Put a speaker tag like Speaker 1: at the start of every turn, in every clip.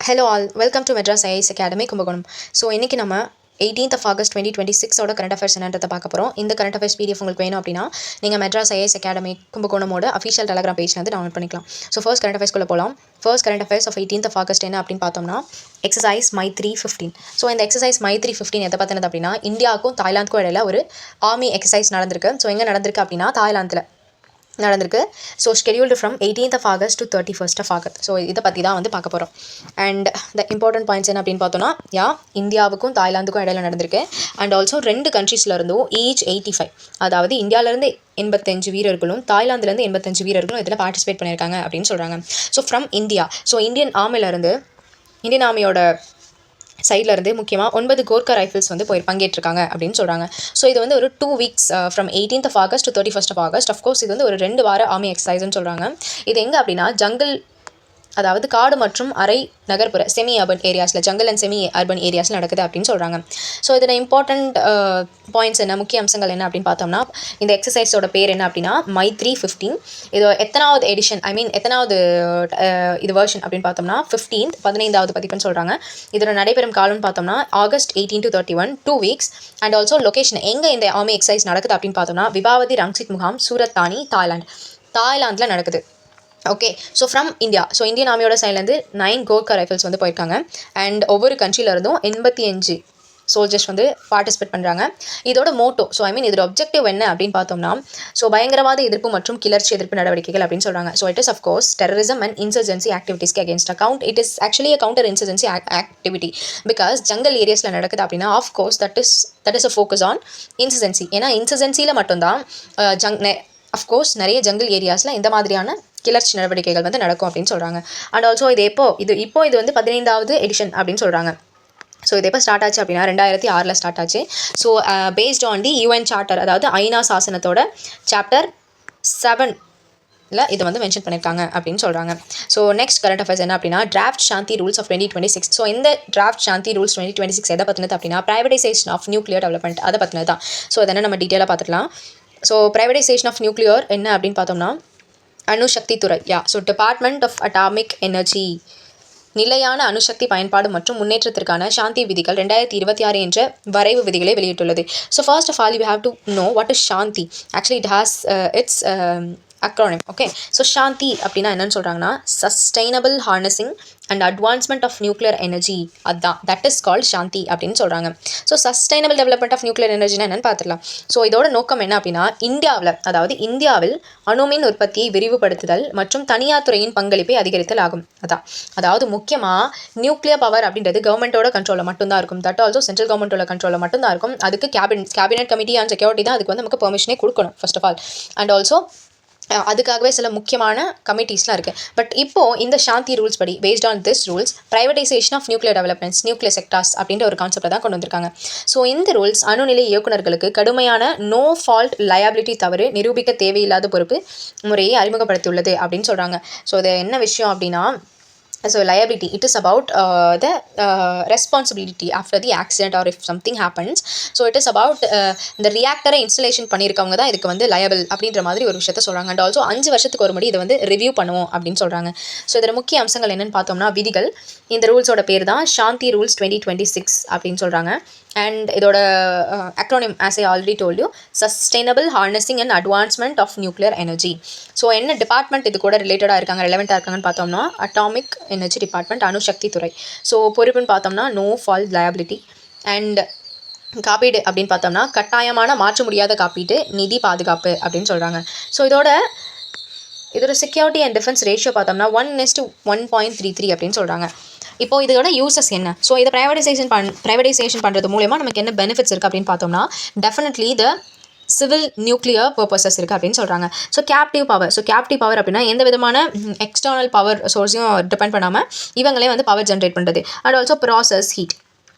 Speaker 1: Hello all, welcome to Madras IAS Academy Kumbakonam. So இன்னைக்கு நம்ம 18th of August 2026 ஓட current affairs என்னன்றதை பார்க்க போகிறோம். இந்த current affairs PDF உங்களுக்கு வேணும் அப்படின்னா நீங்கள் Madras IAS Academy கும்பகோணமோட அஃபிஷியல் டெலகிராம் பேஜ்ல வந்து டவுன்லோட் பண்ணிக்கலாம். ஸோ ஃபர்ஸ்ட் current affairs குள்ள போகலாம். First current affairs of 18th of August என்ன அப்படின்னு பார்த்தோம்னா எக்ஸசைஸ் மை 315. ஸோ இந்த எக்ஸசைஸ் மை 315 எதை பற்றினது அப்படின்னா இந்தியாவுக்கும் தாய்லாந்துக்கும் இடையில ஒரு ஆர்மி எக்ஸசைஸ் நடந்திருக்கு. ஸோ எங்கே நடந்திருக்கு அப்படின்னா தாய்லாந்தில் நடந்திருக்கு. So scheduled from 18th of August to 31st of August. So இதை பற்றி தான் வந்து பார்க்க போகிறோம். அண்ட் த இம்பார்ட்டன்ட் பாயிண்ட்ஸ் என்ன அப்படின்னு பார்த்தோன்னா இந்தியாவுக்கும் தாய்லாந்துக்கும் இடையில நடந்திருக்கு. அண்ட் ஆல்சோ 2 கண்ட்ரீஸ்லேருந்தும் ஈச் 85, அதாவது இந்தியாவிலேருந்து 85 வீரர்களும் தாய்லாந்துலேருந்து 85 வீரர்களும் இதில் பார்ட்டிசிபேட் பண்ணியிருக்காங்க அப்படின்னு சொல்கிறாங்க. So from India, so Indian ஆர்மியோட சைடில் இருந்து முக்கியமாக 9 கோர்க்கா ரைஃபிள்ஸ் வந்து பங்கேற்றிருக்காங்க அப்படின்னு சொல்கிறாங்க. ஸோ இது வந்து ஒரு 2 weeks from 18th of August to 31st of August. Of course இது வந்து ஒரு 2 வார ஆர்மி எக்ஸசைஸ்ன்னு சொல்கிறாங்க. இது எங்கே அப்படின்னா ஜங்கிள், அதாவது காடு மற்றும் அரை நகர்ப்புற செமி அர்பன் ஏரியாஸில், ஜங்கல் அண்ட் செமி அர்பன் ஏரியாஸில் நடக்குது அப்படின்னு சொல்கிறாங்க. ஸோ இதில் இம்பார்ட்டண்ட் பாயிண்ட்ஸ் என்ன, முக்கிய அம்சங்கள் என்ன அப்படின்னு பார்த்தோம்னா இந்த எக்ஸசைஸோட பேர் என்ன அப்படின்னா மை 315. இது எத்தனாவது எடிஷன், எத்தனாவது இது வெர்ஷன் அப்படின்னு பார்த்தோம்னா 15th பதிப்புன்னு சொல்கிறாங்க. இதில் நடைபெறும் காலம்னு பார்த்தோம்னா August 18 to 31, 2 weeks. And also location எங்கே இந்த ஆர்மி எக்ஸசைஸ் நடக்குது அப்படின்னு பார்த்தோம்னா விவாவதி ரங்சித் முகாம், சூரத் தானி, தாய்லாந்தில் நடக்குது. Okay, so from India, so Indian ஆர்மியோட சைட்லேருந்து 9 கோர்க்கா ரைஃபிள்ஸ் வந்து போயிருக்காங்க. அண்ட் ஒவ்வொரு கண்ட்ரியிலேருந்தும் 85 சோல்ஜர்ஸ் வந்து பார்ட்டிசிபேட் பண்ணுறாங்க. இதோட மோட்டோ, ஸோ இதோட ஆப்ஜெக்டிவ் என்ன அப்படின்னு பார்த்தோம்னா பயங்கரவாத எதிர்ப்பு மற்றும் கிளர்ச்சி எதிர்ப்பு நடவடிக்கைகள் அப்படின்னு சொல்கிறாங்க. So it is of course terrorism and insurgency ஆக்டிவிட்டிஸ்க்கு against it is actually a counter insurgency activity. Because jungle ஏரியாஸில் நடக்குது அப்படின்னா of course that is a focus on insurgency. ஏன்னா இன்சர்ஜென்சியில் மட்டும்தான் அஃப்கோர்ஸ் நிறைய ஜங்கல் ஏரியாஸில் இந்த மாதிரியான கிளர்ச்சி நடவடிக்கைகள் வந்து நடக்கும் அப்படின்னு சொல்கிறாங்க. அண்ட் ஆல்சோ இது வந்து 15வது எடிஷன் அப்படின்னு சொல்கிறாங்க. ஸோ இது எப்போ ஸ்டார்ட் ஆச்சு அப்படின்னா 2006 ஸ்டார்ட் ஆச்சு. So based on the UN charter, அதாவது ஐநா சாசனத்தோட சாப்டர் 7 இதை வந்து மென்ஷன் பண்ணியிருக்காங்க அப்படின்னு சொல்கிறாங்க. ஸோ நெக்ஸ்ட் கரண்ட் அஃபேர்ஸ் என்ன அப்படின்னா draft Shanti rules of 2026. So இந்த டிராஃப்ட் சாந்தி ரூல்ஸ் 2026 எதை பற்றினது அப்படின்னா ப்ரைவேடைசேஷன் ஆஃப் நியூக்ளியர் டெவலப்மெண்ட், அதை பற்றினது தான். ஸோ அதனை நம்ம டீட்டெயிலாக பார்த்துக்கலாம். ஸோ ப்ரைவேடைசேஷன் ஆஃப் நியூக்ளியர் என்ன அப்படின்னு பார்த்தோம்னா அணுசக்தி துறை, so department of atomic energy நிலையான அணுசக்தி பயன்பாடு மற்றும் முன்னேற்றத்திற்கான சாந்தி விதிகள் 2026 என்ற வரைவு விதிகளை வெளியிட்டுள்ளது. So first of all you have to know what is Shanti. Actually it has its acronym. Okay, so Shanti அப்படின்னா என்னன்னு சொல்கிறாங்கன்னா sustainable harnessing and advancement of nuclear energy, அதுதான் தட் இஸ் கால்ட் சாந்தி அப்படின்னு சொல்கிறாங்க. So sustainable development of nuclear எனர்ஜினா என்னன்னு பார்த்துக்கலாம். So இதோட நோக்கம் என்ன அப்படின்னா இந்தியாவில் அணுமின் உற்பத்தியை விரிவுபடுத்துதல் மற்றும் தனியார் துறையின் பங்களிப்பை அதிகரித்தல் ஆகும். அதாவது முக்கியமாக நியூக்ளியர் பவர் அப்படின்றது கவர்மெண்ட்டோட கண்ட்ரோலில் மட்டும்தான் இருக்கும். தட் ஆல்சோ சென்ட்ரல் கவர்மெண்ட்டோட கண்ட்ரோலில் மட்டும்தான் இருக்கும். அதுக்கு கேபினெட் கமிட்டி ஆன் செக்யூரிட்டி தான் அதுக்கு வந்து நமக்கு பெர்மிஷனே கொடுக்கணும் first of all. And also அதுக்காகவே சில முக்கியமான கமிட்டிஸ்லாம் இருக்குது. பட் இப்போது இந்த சாந்தி ரூல்ஸ் படி based on this rules privatization of nuclear developments, nuclear sectors அப்படின்ற ஒரு கான்செப்டை தான் கொண்டு வந்திருக்காங்க. ஸோ இந்த ரூல்ஸ் அணுநிலை இயக்குநர்களுக்கு கடுமையான நோ ஃபால்ட் லயபிலிட்டி தவறு நிரூபிக்க தேவையில்லாத பொறுப்பு முறையை அறிமுகப்படுத்தியுள்ளது அப்படின்னு சொல்கிறாங்க. ஸோ இது என்ன விஷயம் அப்படின்னா so liability, it is about the responsibility after the accident or if something happens. So it is about the reactor installation பண்ணியிருக்கவங்க தான் இதுக்கு வந்து liable அப்படின்ற மாதிரி ஒரு விஷயத்த சொல்கிறாங்க. அண்ட் ஆல்சோ 5 வருஷத்துக்கு ஒரு முறை இதை வந்து ரிவ்யூ பண்ணுவோம் அப்படின்னு சொல்கிறாங்க. ஸோ இதில் முக்கிய அம்சங்கள் என்னென்னு பார்த்தோம்னா விதிகள், இந்த ரூல்ஸோட பேர் தான் சாந்தி ரூல்ஸ் 2026 அப்படின்னு சொல்கிறாங்க. அண்ட் இதோட acronym as I already told you sustainable harnessing and advancement of nuclear energy. So என்ன டிபார்ட்மெண்ட் இது கூட ரிலேட்டடாக இருக்காங்க, ரெலவெண்ட்டாக இருக்காங்கன்னு பார்த்தோம்னா அட்டாமிக் எனர்ஜி டிபார்ட்மெண்ட், அணுசக்தி துறை. ஸோ பொறுப்புன்னு பார்த்தோம்னா நோ ஃபால்ட் லயபிலிட்டி. அண்ட் காப்பீடு அப்படின்னு பார்த்தோம்னா கட்டாயமான மாற்ற முடியாத காப்பீடு, நிதி பாதுகாப்பு அப்படின்னு சொல்கிறாங்க. ஸோ இதோட செக்யூரிட்டி அண்ட் டிஃபென்ஸ் ரேஷியோ பார்த்தோம்னா 1:1.33 அப்படின்னு சொல்கிறாங்க. இப்போது இதோட யூசஸ் என்ன, ஸோ இதை ப்ரைவேடைசேஷன் பண்ணுறது மூலமா நமக்கு என்ன பெனிஃபிட்ஸ் இருக்குது அப்படின்னு பார்த்தோம்னா டெஃபினெட்லி த சிவில் நியூக்ளியர் பர்பஸஸ் இருக்குது அப்படின்னு சொல்கிறாங்க. ஸோ கேப்டிவ் பவர் அப்படின்னா எந்த விதமான எக்ஸ்டர்னல் பவர் சோர்ஸையும் டிபெண்ட் பண்ணாமல் இவங்களே வந்து பவர் ஜென்ரேட் பண்ணுறது. And also process heat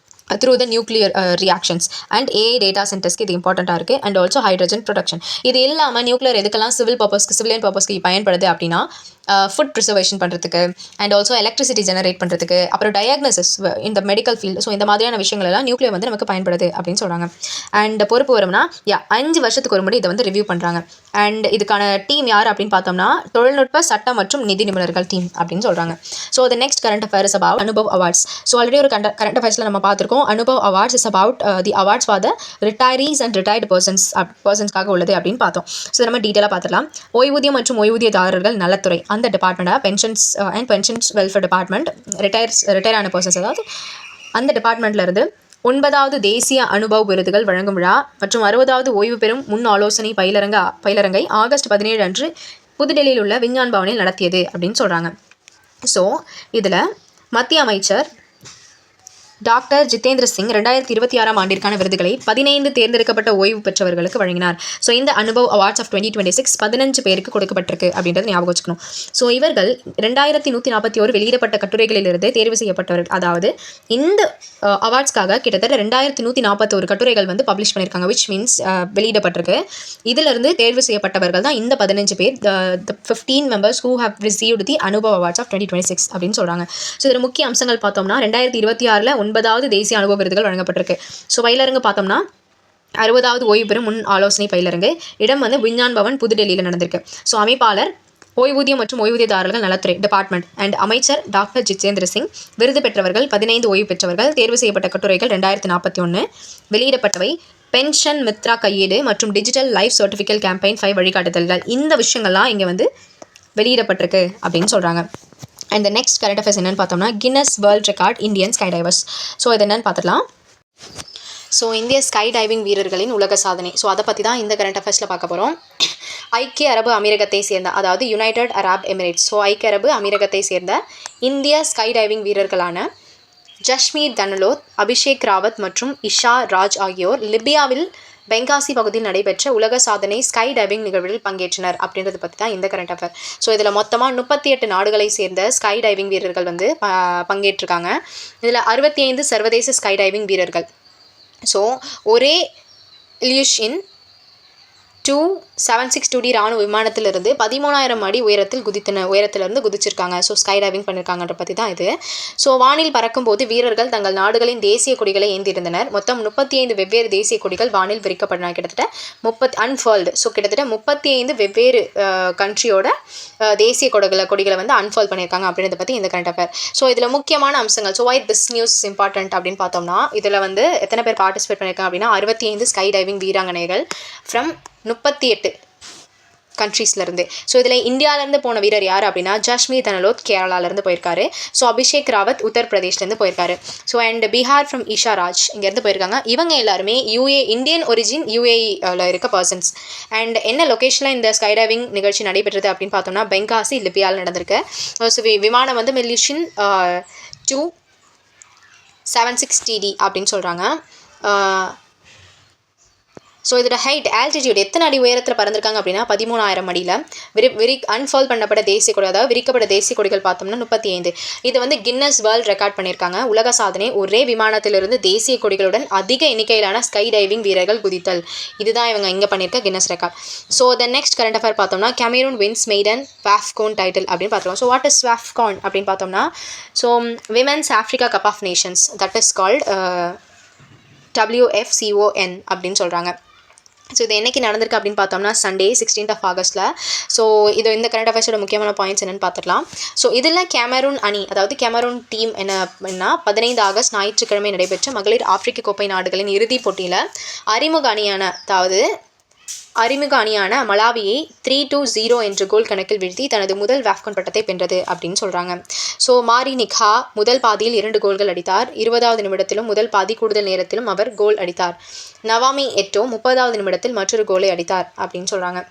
Speaker 1: through the nuclear reactions and AI data centersக்கு இது இம்பார்ட்டண்ட்டாக இருக்குது. And also hydrogen production. இது இல்லாமல் நியூக்ளியர் எதுக்கெல்லாம் சிவிலியன் பர்பஸ்க்கு பயன்படுது அப்படின்னா ஃபுட் ப்ரிசர்வேஷன் பண்ணுறதுக்கு, அண்ட் ஆல்சோ எலக்ட்ரிசிட்டி ஜெனரேட் பண்ணுறதுக்கு, அப்புறம் டயக்னோசிஸ் இந்த மெடிக்கல் ஃபீல்டு. ஸோ இந்த மாதிரியான விஷயங்கள் எல்லாம் நியூக்ளியர் வந்து நமக்கு பயன்படுது அப்படின்னு சொல்கிறாங்க. அண்ட் பொறுப்பு வரும்னா 5 வருஷத்துக்கு ஒரு முறை இதை வந்து ரிவ்யூ பண்ணுறாங்க. அண்ட் இதுக்கான டீம் யார் அப்படின்னு பார்த்தோம்னா தொழில்நுட்ப சட்டம் மற்றும் நிதி நிபுணர்கள் டீம் அப்படின்னு சொல்கிறாங்க. So the next current affair is about Anubhav awards. So already ஒரு கரண்ட் அஃபேர்ஸில் நம்ம பார்த்துருக்கோம். Anubhav awards is about the awards for the retirees and retired பர்சன்ஸ்க்காக உள்ளது அப்படின்னு பார்த்தோம். ஸோ நம்ம டீட்டெயிலாக பார்த்துக்கலாம். ஓய்வூதியம் மற்றும் ஓய்வூதியதாரர்கள் நலத்துறை அந்த டிபார்ட்மெண்ட்டாக பென்ஷன்ஸ் வெல்ஃபேர் டிபார்ட்மெண்ட் ரிட்டையர் ஆன பர்சன்ஸ் அதாவது அந்த டிபார்ட்மெண்ட்லேருந்து 9வது தேசிய அனுபவ் விருதுகள் வழங்கும் விழா மற்றும் 60வது ஓய்வு பெறும் முன் ஆலோசனை பயிலரங்கை ஆகஸ்ட் 17 அன்று புதுடெல்லியில் உள்ள விஞ்ஞான் பவனில் நடத்தியது அப்படின்னு சொல்கிறாங்க. ஸோ இதில் மத்திய அமைச்சர் டாக்டர் ஜிதேந்திர சிங் 2026 ஆண்டிற்கான விருதுகளை 15 தேர்ந்தெடுக்கப்பட்ட ஓய்வு பெற்றவர்களுக்கு வழங்கினார். ஸோ இந்த அனுபவ் அவார்ட்ஸ் ஆஃப் 2026 15 பேருக்கு கொடுக்கப்பட்டிருக்கு அப்படின்றது ஞாபகம் வச்சுக்கணும். ஸோ இவர்கள் 2141 வெளியிடப்பட்ட கட்டுரைகளிலிருந்து தேர்வு செய்யப்பட்டவர்கள். அதாவது இந்த அவார்ட்ஸ்க்காக கிட்டத்தட்ட 2141 கட்டுரைகள் வந்து பப்ளிஷ் பண்ணியிருக்காங்க, விச் மீன்ஸ் வெளியிடப்பட்டிருக்கு. இதிலிருந்து தேர்வு செய்யப்பட்டவர்கள் தான் இந்த 15 பேர், the 15 members who have received the Anubhav awards of 2026 அப்படின்னு சொல்கிறாங்க. ஸோ இதில் முக்கிய அம்சங்கள் பார்த்தோம்னா 2026 9வது தேசிய அனுபவ விருதுகள் வழங்கப்பட்டிருக்கு. ஸோ பயிலரங்கு பார்த்தோம்னா 60வது ஓய்வு பெறும் முன் ஆலோசனை பயிலரங்கு. இடம் வந்து விஞ்ஞான் பவன் புதுடெல்லியில் நடந்திருக்கு. ஸோ அமைப்பாளர் ஓய்வூதியம் மற்றும் ஓய்வூதியதாரர்கள் நலத்துறை டிபார்ட்மெண்ட் அண்ட் அமைச்சர் டாக்டர் ஜிதேந்திர சிங். விருது பெற்றவர்கள் 15 ஓய்வு பெற்றவர்கள். தேர்வு செய்யப்பட்ட கட்டுரைகள் 2041. வெளியிடப்பட்டவை பென்ஷன் மித்ரா கையேடு மற்றும் டிஜிட்டல் லைஃப் சர்டிஃபிகேட் கேம்பெயின் 5 வழிகாட்டுதல்கள். இந்த விஷயங்கள்லாம் இங்கே வந்து வெளியிடப்பட்டிருக்கு அப்படின்னு சொல்கிறாங்க. And the next current affairs என்னென்னு பார்த்தோம்னா Guinness world record Indian sky divorce. So இது என்னென்னு பார்த்துக்கலாம். ஸோ இந்திய ஸ்கை டைவிங் வீரர்களின் உலக சாதனை. ஸோ அதை பற்றி தான் இந்த கரண்ட் அஃபேர்ஸில் பார்க்க போகிறோம். ஐக்கிய அரபு அமீரகத்தை சேர்ந்த அதாவது யுனைடெட் அரப் எமிரேட்ஸ். ஸோ ஐக்கிய அரபு அமீரகத்தை சேர்ந்த இந்திய ஸ்கை டைவிங் வீரர்களான ஜஸ்மீர் தனலோத், அபிஷேக் ராவத் மற்றும் இஷா ராஜ் ஆகியோர் லிபியாவில் பெங்காசி பகுதியில் நடைபெற்ற உலக சாதனை ஸ்கை டைவிங் நிகழ்வில் பங்கேற்றனர் அப்படின்றத பற்றி தான் இந்த கரண்ட் அஃபேர். ஸோ இதில் மொத்தமாக 38 நாடுகளை சேர்ந்த ஸ்கை டைவிங் வீரர்கள் வந்து பங்கேற்றிருக்காங்க. இதில் 65 சர்வதேச ஸ்கை டைவிங் வீரர்கள். ஸோ ஒரே இல்யூஷின் 276-2D ராணுவ விமானத்திலிருந்து 13,000 அடி உயரத்திலிருந்து குதிச்சிருக்காங்க. ஸோ ஸ்கை டைவிங் பண்ணியிருக்காங்கன்ற பற்றி தான் இது. ஸோ வானில் பறக்கும்போது வீரர்கள் தங்கள் நாடுகளின் தேசிய கொடிகளை ஏந்திருந்தனர். மொத்தம் 35 வெவ்வேறு தேசிய கொடிகள் வானில் விரிக்கப்பட்டன. கிட்டத்தட்ட 30 அன்ஃபால்டு. ஸோ கிட்டத்தட்ட 35 வெவ்வேறு கண்ட்ரியோட தேசிய கொடிகளை வந்து அன்ஃபால் பண்ணியிருக்காங்க அப்படின்றத பற்றி இந்த கரண்ட் அஃபேர். ஸோ இதில் முக்கியமான அம்சங்கள். So why this news important அப்படின்னு பார்த்தோம்னா இதில் வந்து எத்தனை பேர் பார்ட்டிசிபேட் பண்ணியிருக்காங்க அப்படின்னா 65 ஸ்கை டைவிங் வீராங்கனைகள் ஃப்ரம் 38 கண்ட்ரீஸ்லேருந்து. ஸோ இதில் இந்தியாவிலேருந்து போன வீரர் யார் அப்படின்னா ஜஸ்மீர் தனலோத் கேரளாவிலேருந்து போயிருக்காரு. ஸோ அபிஷேக் ராவத் உத்தரப்பிரதேஷ்லேருந்து போயிருக்காரு. So and Bihar from Isha Raj இங்கேருந்து போயிருக்காங்க. இவங்க எல்லாருமே இந்தியன் ஒரிஜின் UAE இருக்க பர்சன்ஸ். அண்ட் என்ன லொக்கேஷனில் இந்த ஸ்கை டைவிங் நிகழ்ச்சி நடைபெற்றது அப்படின்னு பார்த்தோம்னா பெங்காசி லிபியாவில் நடந்திருக்கு. ஸோ விமானம் வந்து மெல்யூஷின் 276TD அப்படின்னு சொல்கிறாங்க. ஸோ இதோட ஹைட் ஆல்டிடியூட் எத்தனை அடி உயரத்தில் பறந்துருக்காங்க அப்படின்னா 13,000 அடியில் அன்ஃபால் பண்ணப்பட்ட தேசிய கொடி அதாவது விரிக்கப்பட்ட தேசிய கொடிகள் பார்த்தோம்னா 35. இது வந்து கின்னஸ் வேர்ல்ட் ரெக்கார்ட் பண்ணியிருக்காங்க. உலக சாதனை ஒரே விமானத்திலிருந்து தேசிய கொடிகளுடன் அதிக எண்ணிக்கையிலான ஸ்கை டைவிங் வீரர்கள் குதித்தல். இதுதான் இவங்க இங்கே பண்ணியிருக்க Guinness record. So the next current affair பார்த்தோம்னா கேமரூன் வின்ஸ் மெய்டன் வாஃப்கான் டைட்டில் அப்படின்னு பார்த்துருக்கோம். ஸோ வாட் இஸ் வாஃப்கான் அப்படின்னு பார்த்தோம்னா so women's Africa Cup of Nations that is called WFCON அப்படின்னு சொல்கிறாங்க. ஸோ இது என்றைக்கு நடந்திருக்கு அப்படின்னு பார்த்தோம்னா சண்டே 16th ஆகஸ்ட்டில். ஸோ இது இந்த கரண்ட் அஃபேர்ஸோட முக்கியமான பாயிண்ட்ஸ் என்னென்னு பார்த்துக்கலாம். ஸோ இதில் கேமரூன் அணி அதாவது கேமரூன் டீம் என்னன்னா 15 ஆகஸ்ட் ஞாயிற்றுக்கிழமை நடைபெற்ற மகளிர் ஆப்பிரிக்க கோப்பை நாடுகளின் இறுதிப் போட்டியில் அறிமுக அணியான மலாவியை 3-0 என்ற கோல் கணக்கில் வீழ்த்தி தனது முதல் வாஃப்கான் பட்டத்தை வென்றது அப்படின்னு சொல்கிறாங்க. ஸோ மாரி நிகா முதல் பாதியில் 2 கோல்கள் அடித்தார். 20வது நிமிடத்திலும் முதல் பாதி கூடுதல் நேரத்திலும் அவர் கோல் அடித்தார். நவாமி எட்டோ 30வது நிமிடத்தில் மற்றொரு கோலை அடித்தார் அப்படின்னு சொல்கிறாங்க.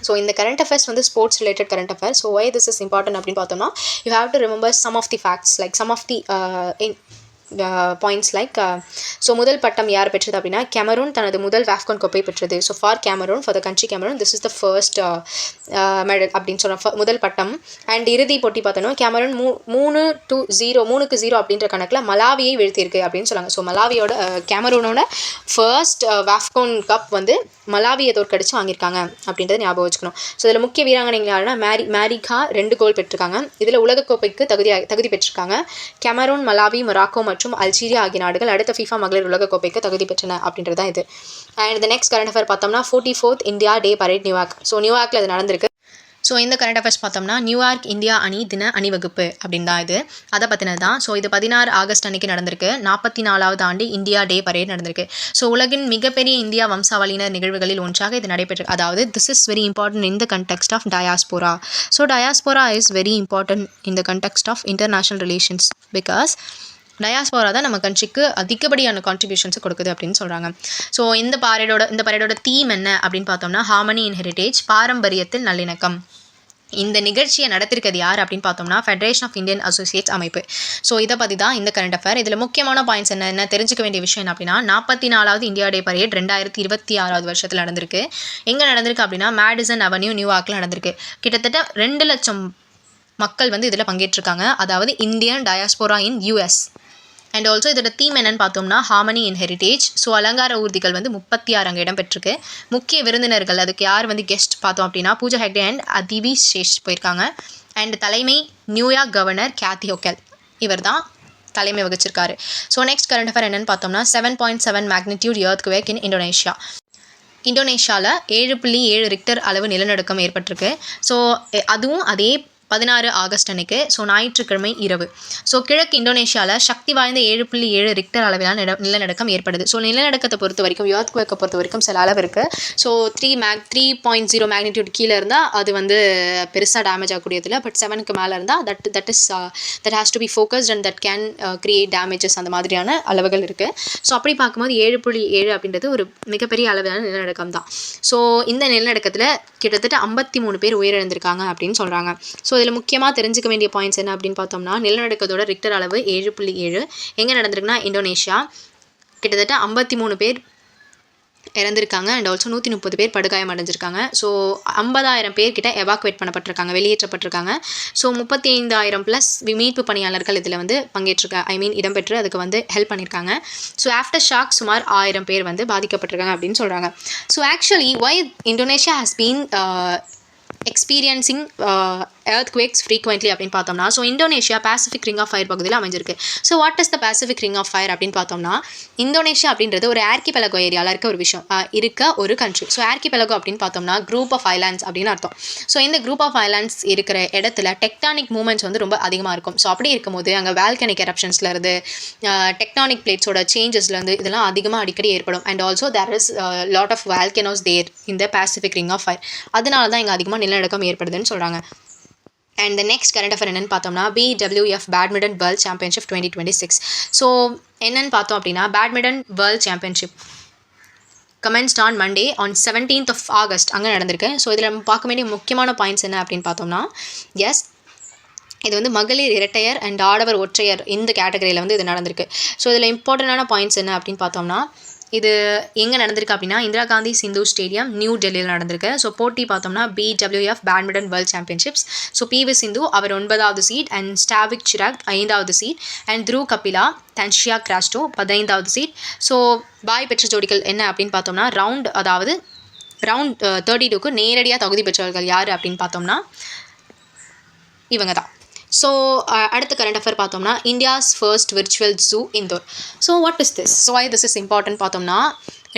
Speaker 1: ஸோ இந்த கரண்ட் அஃபேர்ஸ் வந்து sports related current affairs. So why this is important அப்படின்னு பார்த்தோம்னா you have to remember some of the facts like some of the points like so முதல் பட்டம் யார் பெற்றது அப்படின்னா கேமரூன் தனது முதல் வாஃப்கான் கோப்பை பெற்றது. So for the country Cameroon this is the first medal அப்படின்னு சொன்ன முதல் பட்டம். அண்ட் இறுதி போட்டி பார்த்தோன்னா கேமரூன் 3-0 அப்படின்ற கணக்கில் மலாவியை வீழ்த்தியிருக்கு அப்படின்னு சொன்னாங்க. ஸோ மலாவியோட கேமரூனோட ஃபர்ஸ்ட் வாஃப்கான் கப் வந்து மலாவியை தோற்கடிச்சு வாங்கியிருக்காங்க அப்படின்றத ஞாபகம் வச்சுக்கணும். ஸோ இதில் முக்கிய வீராங்கனைகள் யாருன்னா மேரிகா 2 கோல் பெற்றிருக்காங்க. இதில் உலகக்கோப்பைக்கு தகுதி பெற்றிருக்காங்க. கேமரூன், மலாவி, மொராக்கோ மற்றும் மற்றும் அல்ஜீரியா ஆகிய நாடுகள் அடுத்த FIFA மகளிர் உலகக்கோப்பைக்கு தகுதி பெற்றன அப்படின்றது தான் இது. அண்ட் இந்த நெக்ஸ்ட் கரண்ட் அஃபேர் பார்த்தோம்னா 44th India day parade New York. So நியூயார்க்கில் இது நடந்திருக்கு. ஸோ இந்த கரண்ட் அஃபேர்ஸ் பார்த்தோம்னா நியூயார்க் இந்தியா அணி தின அணிவகுப்பு அப்படின்னு தான் இது, அதை பற்றினது தான். ஸோ இது 16 ஆகஸ்ட் அன்னைக்கு நடந்திருக்கு. 44வது ஆண்டு இந்தியா டே பரேட் நடந்திருக்கு. ஸோ உலகின் மிகப்பெரிய இந்தியா வம்சாவளியினர் நிகழ்வுகளில் ஒன்றாக இது நடைபெற்று, அதாவது this is very important in the context of diaspora. So diaspora is very important in the context of international relations because diaspora தான் நம்ம கண்ட்ரிக்கு அதிகப்படியான கான்ட்ரிபியூஷன்ஸ் கொடுக்குது அப்படின்னு சொல்கிறாங்க. ஸோ இந்த பரேடோட தீம் என்ன அப்படின்னு பார்த்தோம்னா ஹார்மனி இன் ஹெரிட்டேஜ், பாரம்பரியத்தில் நல்லிணக்கம். இந்த நிகழ்ச்சியை நடத்திருக்கிறது யார் அப்படின்னு பார்த்தோம்னா ஃபெடரேஷன் ஆஃப் இந்தியன் அசோசியேட்ஸ் அமைப்பு. ஸோ இதை பற்றி தான் இந்த கரண்ட் அஃபேர். இதில் முக்கியமான பாயிண்ட்ஸ் என்ன தெரிஞ்சுக்க வேண்டிய விஷயம் என்ன அப்படின்னா 44வது இந்தியா டே பரேட் 2026 வருஷத்தில் நடந்திருக்கு. எங்கே நடந்திருக்கு அப்படின்னா மேடிசன் அவென்யூ நியூயார்க்கில் நடந்திருக்கு. கிட்டத்தட்ட 2 லட்சம் மக்கள் வந்து இதில் பங்கேற்றிருக்காங்க, அதாவது Indian diaspora in US. And also இதோட தீம் என்னன்னு பார்த்தோம்னா ஹார்மனி இன் ஹெரிட்டேஜ். ஸோ அலங்கார ஊர்திகள் வந்து 36 அங்கே இடம் பெற்றிருக்கு. முக்கிய விருந்தினர்கள் அதுக்கு யார் வந்து கெஸ்ட் பார்த்தோம் அப்படின்னா பூஜா ஹெக்டே அண்ட் அதிவி சேஷ் போயிருக்காங்க. அண்ட் தலைமை நியூயார்க் கவர்னர் கேத்தி ஹோக்கெல், இவர் தான் தலைமை வகிச்சிருக்காரு. ஸோ நெக்ஸ்ட் கரண்ட் அஃபேர் என்னன்னு பார்த்தோம்னா 7.7 மேக்னிடியூட் எர்த்குவேக் இன் இந்தோனேஷியா. இந்தோனேஷியாவில் 7.7 ரிக்டர் அளவு நிலநடுக்கம் ஏற்பட்டிருக்கு. ஸோ அதுவும் அதே 16 ஆகஸ்ட் அன்னைக்கு, ஸோ ஞாயிற்றுக்கிழமை இரவு. ஸோ கிழக்கு இந்தோனேஷியாவில் சக்தி வாய்ந்த 7.7 ரிக்டர் அளவிலான நிலநடுக்கம் ஏற்படுது. ஸோ நிலநடுக்கத்தை பொறுத்த வரைக்கும் எர்த்குவேக்கை பொறுத்த வரைக்கும் சில அளவு இருக்குது. ஸோ 3.0 மேக்னிடியூட் கீழே இருந்தால் அது வந்து பெருசாக டேமேஜ் ஆகக்கூடியதில்லை. பட் 7க்கு மேலே இருந்தால் that has to be focused and that can create damages, அந்த மாதிரியான அளவுகள் இருக்குது. ஸோ அப்படி பார்க்கும்போது 7.7 அப்படின்றது ஒரு மிகப்பெரிய அளவிலான நிலநடுக்கம் தான். ஸோ இந்த நிலநடுக்கத்தில் கிட்டத்தட்ட 53 பேர் உயிரிழந்திருக்காங்க அப்படின்னு சொல்கிறாங்க. ஸோ இதில் முக்கியமாக தெரிஞ்சுக்க வேண்டிய பாயிண்ட்ஸ் என்ன அப்படின்னு பார்த்தோம்னா நிலநடுக்கத்தோட ரிக்டர் அளவு 7.7 எங்கே நடந்திருக்குன்னா இந்தோனேஷியா. கிட்டத்தட்ட 53 பேர் இறந்திருக்காங்க அண்ட் ஆல்சோ 130 பேர் படுகாயம் அடைஞ்சிருக்காங்க. ஸோ 50,000 பேர்கிட்ட எவாக்குவேட் பண்ணப்பட்டிருக்காங்க, வெளியேற்றப்பட்டிருக்காங்க. ஸோ 35,000+ மீட்பு பணியாளர்கள் இதில் வந்து இடம்பெற்று அதுக்கு வந்து ஹெல்ப் பண்ணியிருக்காங்க. ஸோ ஆஃப்டர் ஷாக் சுமார் 1000 பேர் வந்து பாதிக்கப்பட்டிருக்காங்க அப்படின்னு சொல்கிறாங்க. So actually why Indonesia has been experiencing earthquakes frequently அப்படின்னு பார்த்தோம்னா so Indonesia Pacific ring of fire பகுதியில் அமைஞ்சிருக்கு. So what is the Pacific ring of fire அப்படின்னு பார்த்தோம்னா இந்தோனேஷியா அப்படின்றது ஒரு ஆர்கிபெலகோ ஏரியாவில் இருக்க ஒரு கண்ட்ரி. ஸோ ஆர்கிபெலகோ அப்படின்னு பார்த்தோம்னா குரூப் ஆஃப் ஐலாண்ட்ஸ் அப்படின்னு அர்த்தம். ஸோ இந்த குரூப் ஆஃப் ஐலாண்ட்ஸ் இருக்கிற இடத்துல டெக்டானிக் மூவ்மெண்ட்ஸ் வந்து ரொம்ப அதிகமாக இருக்கும். ஸோ அப்படி இருக்கும்போது அங்கே வால்கனிக் எரப்ஷன்ஸ்லேருந்து டெக்டானிக் பிளேட்ஸோட சேஞ்சஸ்லேருந்து இதெல்லாம் அதிகமாக அடிக்கடி ஏற்படும். And also there is lot of volcanoes there இந்த பேசிஃபிக் ரிங் ஆஃப் ஃபயர். அதனால தான் இங்கே அதிகமாக நிலநடுக்கம் ஏற்படுதுன்னு சொல்கிறாங்க. And the next current affair என்னன்னு பார்த்தோம்னா BWF badminton world championship 2026. So என்னன்னு பார்த்தோம் அப்படின்னா badminton world championship commenced on Monday on 17th of August அங்கே நடந்திருக்கு. ஸோ இதில் நம்ம பார்க்க வேண்டிய முக்கியமான பாயிண்ட்ஸ் என்ன அப்படின்னு பார்த்தோம்னா எஸ் இது வந்து மகளிர் இரட்டையர் அண்ட் ஆடவர் ஒற்றையர் இந்த கேட்டகரியில் வந்து இது நடந்திருக்கு. ஸோ இதில் இம்பார்ட்டண்டான பாயிண்ட்ஸ் என்ன அப்படின்னு பார்த்தோம்னா இது எங்கே நடந்திருக்கு அப்படின்னா இந்திரா காந்தி சிந்து ஸ்டேடியம் நியூ டெல்லியில் நடந்திருக்கு. ஸோ போட்டி பார்த்தோம்னா BWF badminton world championships. So PV Sindhu அவர் 9வது சீட் அண்ட் ஸ்டாவிக் சிராக் 5வது சீட் அண்ட் த்ரூ கபிலா தன்ஷியா கிராஸ்டோ 15வது சீட். ஸோ பாய் பெற்ற ஜோடிகள் என்ன அப்படின்னு பார்த்தோம்னா ரவுண்ட் 32க்கு நேரடியாக தகுதி பெற்றவர்கள் யார் அப்படின்னு பார்த்தோம்னா இவங்க தான். ஸோ அடுத்த கரண்ட் அஃபேர் பார்த்தோம்னா India's first virtual zoo Indore. So what is this? So this is important பார்த்தோம்னா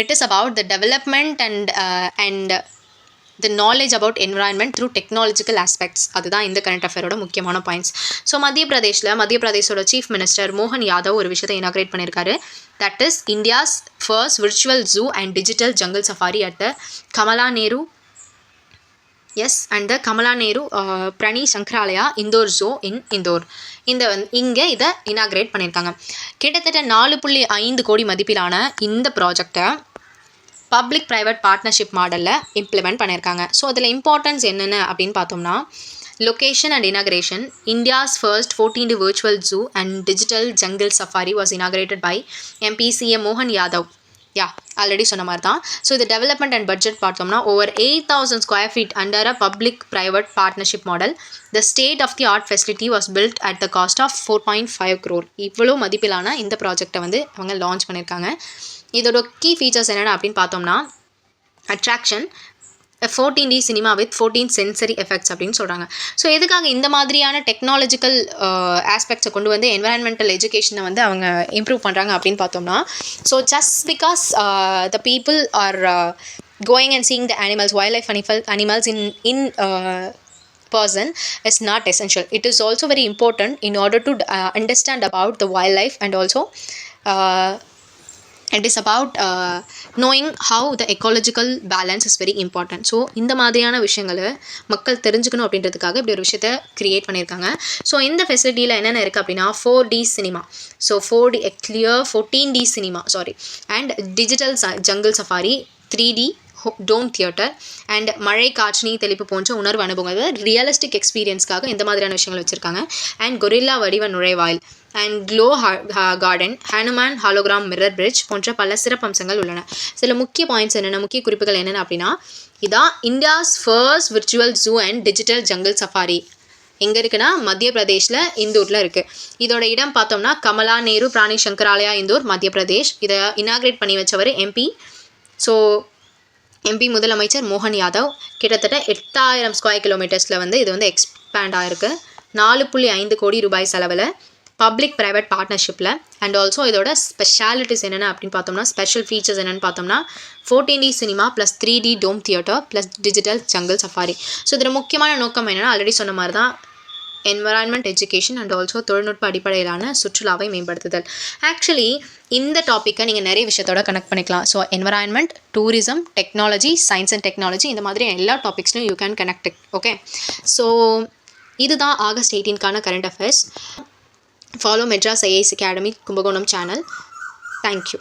Speaker 1: it is about the development and the knowledge about environment through technological aspects. அதுதான் இந்த கரண்ட் அஃபேரோட முக்கியமான பாயிண்ட்ஸ். ஸோ மத்திய பிரதேஷோட chief minister மோகன் யாதவ் ஒரு விஷயத்தை inaugurate பண்ணியிருக்காரு. That is India's first virtual zoo and digital jungle safari at the Kamla Nehru and the Kamla Nehru Prani Sangrahalaya Indore zoo in Indore. இங்கே இதை இனாக்ரேட் பண்ணியிருக்காங்க. கிட்டத்தட்ட 4.5 கோடி மதிப்பிலான இந்த ப்ராஜெக்டை பப்ளிக் ப்ரைவேட் பார்ட்னர்ஷிப் மாடலில் இம்ப்ளிமெண்ட் பண்ணியிருக்காங்க. ஸோ அதில் இம்பார்ட்டன்ஸ் என்னென்ன அப்படின்னு பார்த்தோம்னா location and inauguration India's first 14th virtual zoo and digital jungle safari was inaugurated by MP CM மோகன் யாதவ். ஆல்ரெடி சொன்ன மாதிரி தான். ஸோ இது டெவலப்மெண்ட் அண்ட் பட்ஜெட் பார்த்தோம்னா over 8,000 square feet under a public private partnership model. The state of the art facility was built at the cost of 4.5 crore. இவ்வளோ மதிப்பிலான இந்த ப்ராஜெக்டை வந்து அவங்க லான்ச் பண்ணியிருக்காங்க. இதோட கீ ஃபீச்சர்ஸ் என்னென்ன அப்படின்னு பார்த்தோம்னா attraction 14D cinema with 14 sensory effects அப்படின்னு சொல்கிறாங்க. ஸோ எதுக்காக இந்த மாதிரியான டெக்னாலஜிக்கல் ஆஸ்பெக்ட்ஸை கொண்டு வந்து என்வரான்மெண்டல் எஜுகேஷனை வந்து அவங்க இம்ப்ரூவ் பண்ணுறாங்க அப்படின்னு பார்த்தோம்னா, so just because the people are going and seeing the animals, wild life animals in person is not essential. It is also very important in order to understand about the wildlife, and also it is about knowing how the ecological balance is very important. So இந்த மாதிரியான விஷயங்களை மக்கள் தெரிஞ்சுக்கணும் அப்படின்றதுக்காக இப்படி ஒரு விஷயத்தை create பண்ணியிருக்காங்க. ஸோ இந்த ஃபெசிலிட்டியில் என்னென்ன இருக்குது அப்படின்னா 4D cinema, so 14D cinema and digital jungle safari, 3D dome theatre and மழை காட்சி தெளிப்பு போன்ற உணர்வு அனுபவங்கள் ரியலிஸ்டிக் எக்ஸ்பீரியன்ஸ்க்காக இந்த மாதிரியான விஷயங்கள் வச்சுருக்காங்க. அண்ட் கொரில்லா வடிவ நுழைவாயில் and glow garden, Hanuman hologram mirror bridge போன்ற பல சிறப்பம்சங்கள் உள்ளன. சில முக்கிய பாயிண்ட்ஸ் என்னென்ன, முக்கிய குறிப்புகள் என்னென்ன அப்படின்னா, இதான் India's first virtual zoo and digital jungle safari. எங்கே இருக்குன்னா மத்திய பிரதேஷில் இந்தூரில் இருக்குது. இதோட இடம் பார்த்தோம்னா கமலா நேரு பிராணி சங்கராலயா இந்தூர், மத்திய பிரதேஷ். இதை இனாக்ரேட் பண்ணி வச்சவர் எம்பி. ஸோ எம்பி முதலமைச்சர் மோகன் யாதவ். கிட்டத்தட்ட 8000 ஸ்கொயர் கிலோமீட்டர்ஸில் வந்து இது வந்து எக்ஸ்பேண்ட் ஆகிருக்கு. 4.5 கோடி ரூபாய் செலவில், பப்ளிக் ப்ரைவேட் பார்ட்னர்ஷிப்பில். அண்ட் ஆல்சோ இதோட ஸ்பெஷாலிட்டிஸ் என்னென்ன அப்படின்னு பார்த்தோம்னா, ஸ்பெஷல் ஃபீச்சர்ஸ் என்னென்னு பார்த்தோம்னா 14D cinema plus 3D dome theatre plus digital jungle safari. So இதில் முக்கியமான நோக்கம் என்னென்னா, ஆல்ரெடி சொன்ன மாதிரி தான் என்வரான்மெண்ட் எஜுகேஷன் அண்ட் ஆல்சோ தொழில்நுட்ப அடிப்படையிலான சுற்றுலாவை மேம்படுத்துதல். ஆக்சுவலி இந்த டாப்பிக்கை நீங்கள் நிறைய விஷயத்தோட கனெக்ட் பண்ணிக்கலாம். So environment, tourism, technology, science and technology, இந்த மாதிரி எல்லா டாபிக்ஸ்லையும் you can connect it. Okay, so இதுதான் ஆகஸ்ட் 18க்கான current affairs. Follow Madras IAS academy Kumbakonam channel. Thank you.